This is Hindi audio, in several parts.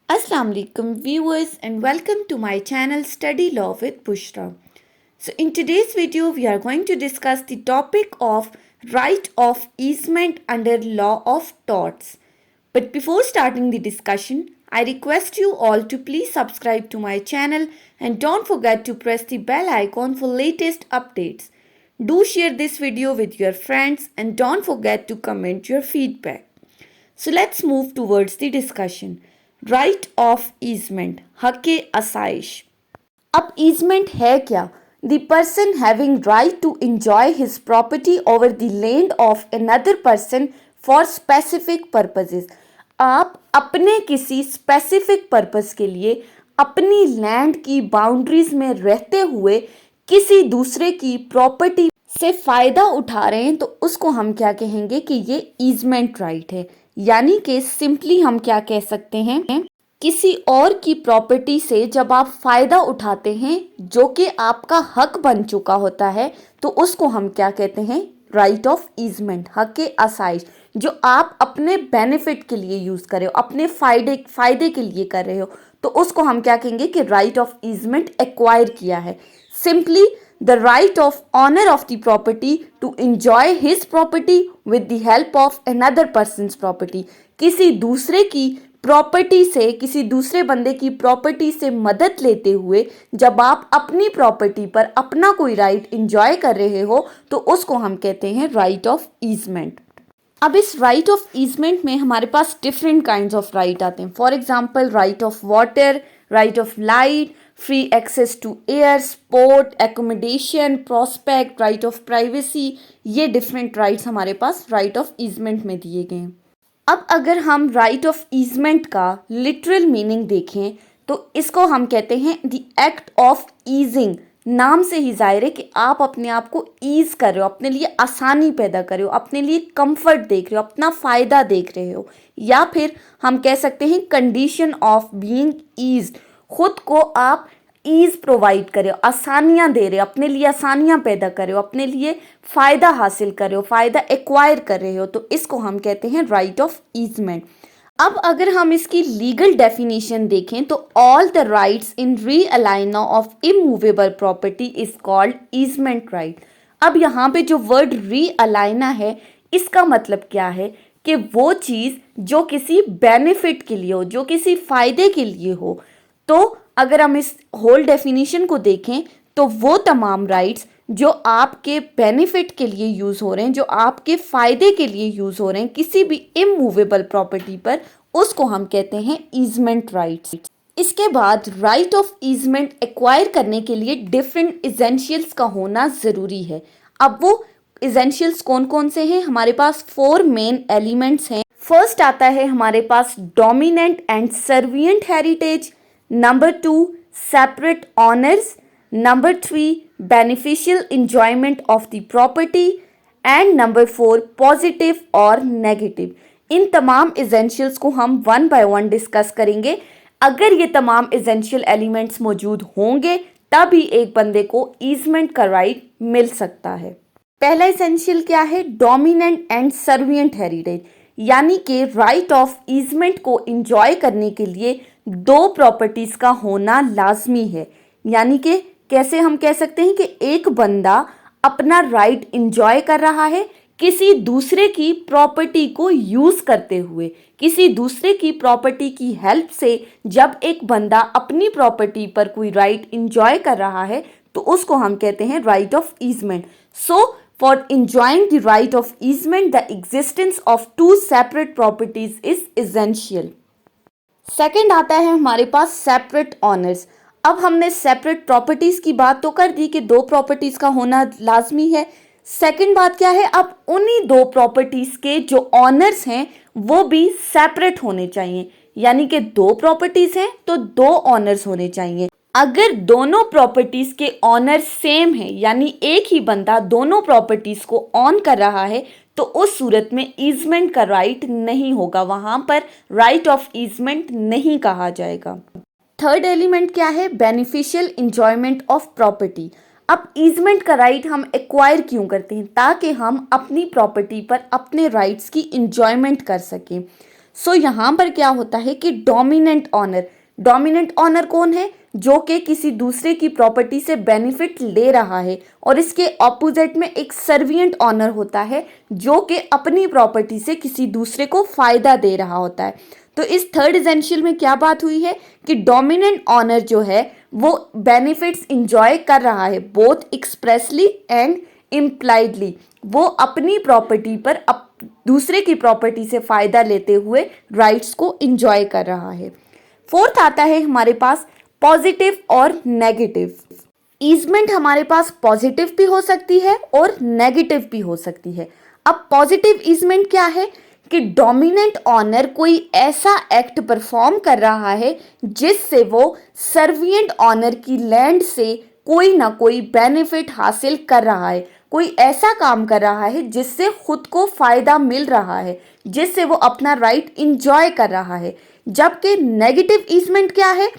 Assalamu alaikum viewers and welcome to my channel Study Law with Bushra. So in today's video we are going to discuss the topic of right of easement under law of torts. But before starting the discussion, I request you all to please subscribe to my channel and don't forget to press the bell icon for latest updates. Do share this video with your friends and don't forget to comment your feedback. So let's move towards the discussion. Right of easement हक आसाइश। अब ईजमेंट है क्या? The person having right to enjoy his property over the land of another person for specific purposes. आप अपने किसी स्पेसिफिक पर्पस के लिए अपनी लैंड की बाउंड्रीज में रहते हुए किसी दूसरे की प्रॉपर्टी से फायदा उठा रहे हैं, तो उसको हम क्या कहेंगे कि ये ईजमेंट राइट है। यानी कि सिंपली हम क्या कह सकते हैं, किसी और की प्रॉपर्टी से जब आप फायदा उठाते हैं जो कि आपका हक बन चुका होता है, तो उसको हम क्या कहते हैं, राइट ऑफ ईजमेंट, हक आसाइश, जो आप अपने बेनिफिट के लिए यूज कर रहे हो, अपने फायदे के लिए कर रहे हो, तो उसको हम क्या कहेंगे कि राइट ऑफ ईजमेंट एक्वायर किया है। Simply the right of owner of the property to enjoy his property with the help of another person's property। किसी दूसरे की प्रॉपर्टी से, किसी दूसरे बंदे की प्रॉपर्टी से मदद लेते हुए जब आप अपनी प्रॉपर्टी पर अपना कोई राइट इंजॉय कर रहे हो, तो उसको हम कहते हैं राइट ऑफ ईजमेंट। अब इस राइट ऑफ ईजमेंट में हमारे पास डिफरेंट काइंड्स ऑफ राइट आते हैं। For example right of water, right of light, free access to air, sport, accommodation, prospect, right of privacy, ये डिफरेंट राइट्स हमारे पास राइट ऑफ ईजमेंट में दिए गए हैं। अब अगर हम राइट ऑफ ईजमेंट का लिटरल मीनिंग देखें तो इसको हम कहते हैं द एक्ट ऑफ ईजिंग। नाम से ही जाहिर है कि आप अपने आप को ईज कर रहे हो, अपने लिए आसानी पैदा कर रहे हो, अपने लिए कंफर्ट देख रहे हो, अपना फ़ायदा देख रहे हो, या फिर हम कह सकते हैं कंडीशन ऑफ बीइंग ईज्ड। खुद को आप ईज प्रोवाइड कर रहे हो, आसानियाँ दे रहे हो, अपने लिए आसानियाँ पैदा कर रहे हो, अपने लिए फ़ायदा हासिल कर रहे हो, फ़ायदा एक्वायर कर रहे हो, तो इसको हम कहते हैं राइट ऑफ ईजमेंट। अब अगर हम इसकी लीगल डेफिनेशन देखें तो ऑल द राइट्स इन रीअलाइना of immovable property is called easement right. अब यहाँ पे जो वर्ड रीअलाइना है, इसका मतलब क्या है कि वो चीज़ जो किसी बेनिफिट के लिए हो, जो किसी फ़ायदे के लिए हो। तो अगर हम इस होल डेफिनेशन को देखें तो वो तमाम राइट्स जो आपके बेनिफिट के लिए यूज़ हो रहे हैं, जो आपके फ़ायदे के लिए यूज़ हो रहे हैं किसी भी इमूवेबल प्रॉपर्टी पर, उसको हम कहते हैं ईजमेंट राइट्स। इसके बाद राइट ऑफ ईजमेंट एक्वायर करने के लिए डिफरेंट एसेंशियल्स का होना ज़रूरी है। अब वो एसेंशियल्स कौन कौन से हैं? हमारे पास 4 मेन एलिमेंट्स हैं। फर्स्ट आता है हमारे पास dominant and servient heritage, number 2 separate owners, number 3 beneficial enjoyment of the property and number 4 positive और नेगेटिव। इन तमाम एसेंशियल्स को हम वन बाय वन डिस्कस करेंगे। अगर ये तमाम एसेंशियल एलिमेंट्स मौजूद होंगे तभी एक बंदे को ईजमेंट का राइट मिल सकता है। पहला एसेंशियल क्या है? डोमिनेंट एंड सर्विएंट हेरिटेज, यानी कि राइट ऑफ ईजमेंट को इंजॉय करने के लिए 2 प्रॉपर्टीज का होना लाजमी है। यानी कि कैसे हम कह सकते हैं कि एक बंदा अपना राइट इंजॉय कर रहा है किसी दूसरे की प्रॉपर्टी को यूज़ करते हुए, किसी दूसरे की प्रॉपर्टी की हेल्प से जब एक बंदा अपनी प्रॉपर्टी पर कोई राइट इंजॉय कर रहा है, तो उसको हम कहते हैं right of easement. So for enjoying the right of easement the existence of 2 separate properties is essential। Second आता है हमारे पास सेपरेट ऑनर्स। अब हमने सेपरेट प्रॉपर्टीज़ की बात तो कर दी कि 2 प्रॉपर्टीज़ का होना लाजमी है। सेकंड बात क्या है? अब उन्हीं 2 प्रॉपर्टीज़ के जो ऑनर्स हैं वो भी सेपरेट होने चाहिए। यानी कि 2 प्रॉपर्टीज़ हैं तो 2 ऑनर्स होने चाहिए। अगर दोनों प्रॉपर्टीज़ के ऑनर सेम है, यानी एक ही बंदा दोनों प्रॉपर्टीज़ को ऑन कर रहा है, तो उस सूरत में ईजमेंट का राइट नहीं होगा, वहाँ पर राइट ऑफ ईजमेंट नहीं कहा जाएगा। थर्ड एलिमेंट क्या है? Beneficial enjoyment of property. अब ईजमेंट का राइट हम एक्वायर क्यों करते हैं? ताकि हम अपनी प्रॉपर्टी पर अपने राइट्स की इंजॉयमेंट कर सकें। सो यहाँ पर क्या होता है कि डोमिनेंट ऑनर कौन है? जो कि किसी दूसरे की प्रॉपर्टी से बेनिफिट ले रहा है, और इसके ऑपोजिट में एक सर्विएंट ऑनर होता है जो कि अपनी प्रॉपर्टी से किसी दूसरे को फायदा दे रहा होता है। तो इस थर्ड एसेंशियल में क्या बात हुई है कि डोमिनेंट ऑनर जो है वो बेनिफिट्स इंजॉय कर रहा है, बोथ एक्सप्रेसली एंड इम्प्लाइडली। वो अपनी प्रॉपर्टी पर दूसरे की प्रॉपर्टी से फायदा लेते हुए राइट्स को इंजॉय कर रहा है। फोर्थ आता है हमारे पास पॉजिटिव और नेगेटिव। ईजमेंट हमारे पास पॉजिटिव भी हो सकती है और नेगेटिव भी हो सकती है। अब पॉजिटिव ईजमेंट क्या है कि डोमिनेंट ऑनर कोई ऐसा एक्ट परफॉर्म कर रहा है जिससे वो सर्विएंट ऑनर की लैंड से कोई ना कोई बेनिफिट हासिल कर रहा है, कोई ऐसा काम कर रहा है जिससे खुद को फायदा मिल रहा है, जिससे वो अपना राइट इंजॉय कर रहा है। जबकि नेगेटिव ईजमेंट क्या है?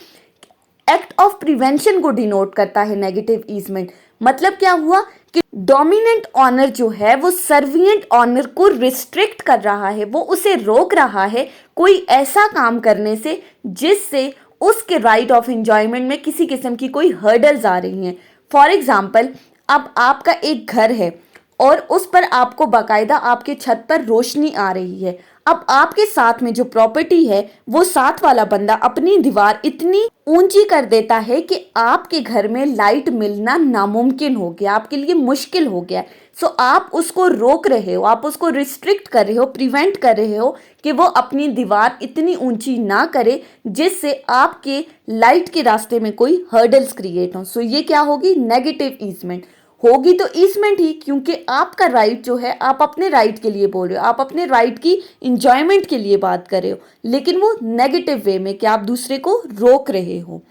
एक्ट ऑफ प्रिवेंशन को डिनोट करता है नेगेटिव ईजमेंट। मतलब क्या हुआ कि डोमिनेंट ऑनर जो है वो सर्विएंट ऑनर को रिस्ट्रिक्ट कर रहा है, वो उसे रोक रहा है कोई ऐसा काम करने से जिससे उसके राइट ऑफ एंजॉयमेंट में किसी किस्म की कोई हर्डल्स आ रही हैं। फॉर एग्जाम्पल, अब आपका एक घर है और उस पर आपको बाकायदा आपके छत पर रोशनी आ रही है। अब आपके साथ में जो प्रॉपर्टी है वो साथ वाला बंदा अपनी दीवार इतनी ऊंची कर देता है कि आपके घर में लाइट मिलना नामुमकिन हो गया, आपके लिए मुश्किल हो गया। सो आप उसको रोक रहे हो, आप उसको रिस्ट्रिक्ट कर रहे हो, प्रिवेंट कर रहे हो कि वो अपनी दीवार इतनी ऊंची ना करे जिससे आपके लाइट के रास्ते में कोई हर्डल्स क्रिएट हो। सो ये क्या होगी? नेगेटिव ईजमेंट होगी। तो ईजमेंट ही, क्योंकि आपका राइट जो है आप अपने राइट के लिए बोल रहे हो, आप अपने राइट की इंजॉयमेंट के लिए बात कर रहे हो, लेकिन वो नेगेटिव वे में कि आप दूसरे को रोक रहे हो।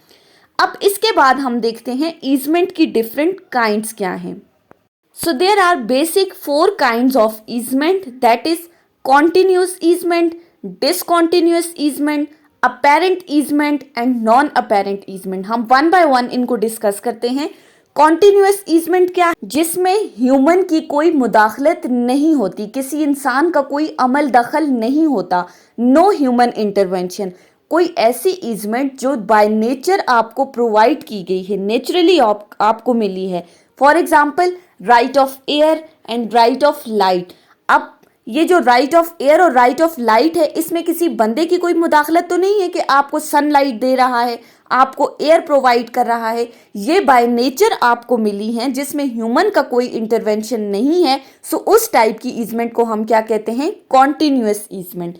अब इसके बाद हम देखते हैं ईजमेंट की डिफरेंट काइंड्स क्या हैं। So there are basic 4 kinds of easement, that is continuous easement, discontinuous easement, apparent easement and non apparent easement. हम वन बाय वन इनको डिस्कस करते हैं। कॉन्टिन्यूस ईजमेंट क्या है? जिसमें ह्यूमन की कोई मुदाखलत नहीं होती, किसी इंसान का कोई अमल दखल नहीं होता, नो ह्यूमन इंटरवेंशन। कोई ऐसी ईजमेंट जो बाय नेचर आपको प्रोवाइड की गई है, नेचुरली आपको मिली है। For example, right of air and right of light. अब ये जो राइट ऑफ एयर और राइट ऑफ लाइट है, इसमें किसी बंदे की कोई मुदाखलत तो नहीं है कि आपको सनलाइट दे रहा है, आपको एयर प्रोवाइड कर रहा है। ये बाय नेचर आपको मिली हैं जिसमें ह्यूमन का कोई इंटरवेंशन नहीं है। सो उस टाइप की ईजमेंट को हम क्या कहते हैं? Continuous easement.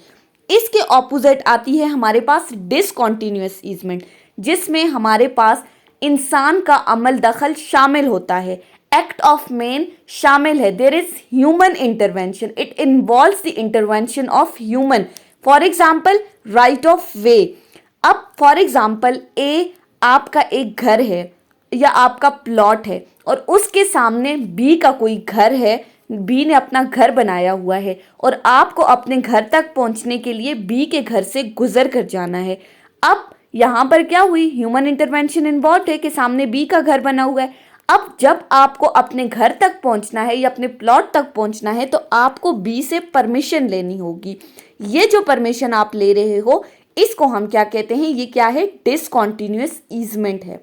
इसके ऑपोजिट आती है हमारे पास डिसकॉन्टिन्यूस ईजमेंट, जिसमें हमारे पास इंसान का अमल दखल शामिल होता है, एक्ट ऑफ मैन शामिल है, there is human intervention, it involves the intervention of human. For example, right of way. अब फॉर एग्जाम्पल, आपका एक घर है या आपका प्लॉट है और उसके सामने बी का कोई घर है, बी ने अपना घर बनाया हुआ है और आपको अपने घर तक पहुंचने के लिए बी के घर से गुजर कर जाना है। अब यहाँ पर क्या हुई? ह्यूमन इंटरवेंशन इन्वॉल्व है कि सामने बी का घर बना हुआ है। अब जब आपको अपने घर तक पहुंचना है या अपने प्लॉट तक पहुंचना है तो आपको बी से परमिशन लेनी होगी। ये जो परमिशन आप ले रहे हो इसको हम क्या कहते हैं? ये क्या है? डिसकॉन्टिन्यूस ईजमेंट है।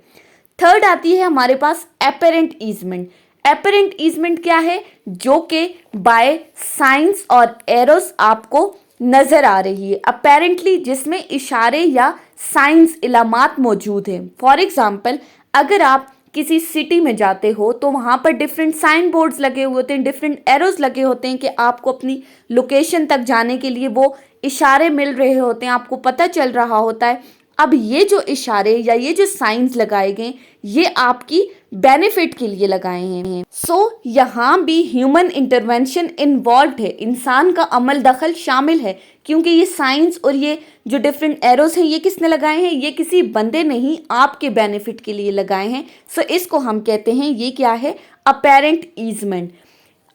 थर्ड आती है हमारे पास एपेरेंट ईजमेंट। एपेरेंट ईजमेंट क्या है? जो कि बाय साइंस और एरोस आपको नजर आ रही है, अपेरेंटली, जिसमें इशारे या साइंस इलामात मौजूद हैं। फॉर एग्जाम्पल, अगर आप किसी सिटी में जाते हो तो वहाँ पर डिफरेंट साइन बोर्ड्स लगे हुए होते हैं, डिफरेंट एरोज लगे होते हैं कि आपको अपनी लोकेशन तक जाने के लिए वो इशारे मिल रहे होते हैं, आपको पता चल रहा होता है। अब ये जो इशारे या ये जो साइंस लगाए गए ये आपकी बेनिफिट के लिए लगाए हैं। सो यहाँ भी ह्यूमन इंटरवेंशन इन्वॉल्व है, इंसान का अमल दखल शामिल है, क्योंकि ये साइंस और ये जो डिफरेंट एरोस हैं ये किसने लगाए हैं? ये किसी बंदे ने ही आपके बेनिफिट के लिए लगाए हैं। सो इसको हम कहते हैं, ये क्या है? Apparent easement.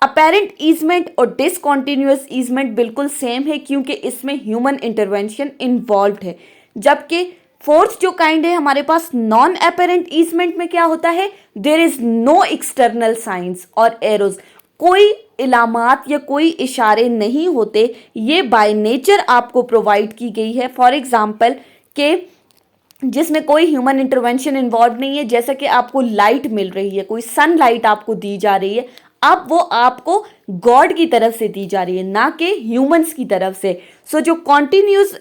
अपेरेंट ईजमेंट और डिसकॉन्टिन्यूअस ईजमेंट बिल्कुल सेम है क्योंकि इसमें ह्यूमन इंटरवेंशन इन्वॉल्व है। जबकि फोर्थ जो काइंड है हमारे पास नॉन अपेरेंट ईजमेंट में क्या होता है? There is no external signs और एरोज। कोई इलामात या कोई इशारे नहीं होते, ये बाय नेचर आपको प्रोवाइड की गई है। फॉर एग्जाम्पल के जिसमें कोई ह्यूमन इंटरवेंशन इन्वॉल्व नहीं है, जैसा कि आपको लाइट मिल रही है, कोई सनलाइट आपको दी जा रही है, अब वो आपको गॉड की तरफ से दी जा रही है, ना कि ह्यूमंस की तरफ से। सो जो कॉन्टिन्यूस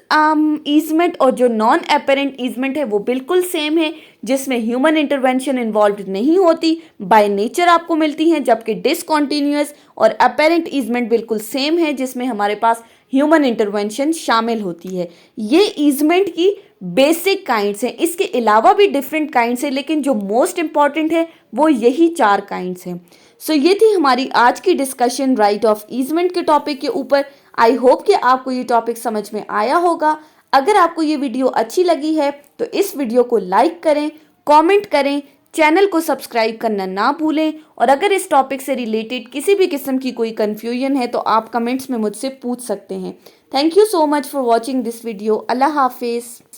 ईजमेंट और जो नॉन अपेरेंट ईजमेंट है वो बिल्कुल सेम है, जिसमें ह्यूमन इंटरवेंशन इन्वॉल्व नहीं होती, बाय नेचर आपको मिलती हैं। जबकि डिसकॉन्टिन्यूस और अपेरेंट ईजमेंट बिल्कुल सेम है, जिसमें हमारे पास ह्यूमन इंटरवेंशन शामिल होती है। ये ईजमेंट की बेसिक काइंड्स हैं, इसके अलावा भी डिफरेंट काइंड्स हैं, लेकिन जो मोस्ट इंपॉर्टेंट है वो यही 4 काइंड्स हैं। सो ये थी हमारी आज की डिस्कशन राइट ऑफ ईजमेंट के टॉपिक के ऊपर। आई होप कि आपको ये टॉपिक समझ में आया होगा। अगर आपको ये वीडियो अच्छी लगी है तो इस वीडियो को लाइक करें, कमेंट करें, चैनल को सब्सक्राइब करना ना भूलें। और अगर इस टॉपिक से रिलेटेड किसी भी किस्म की कोई कन्फ्यूजन है तो आप कमेंट्स में मुझसे पूछ सकते हैं। Thank you so much for watching this video. Allah हाफिज़।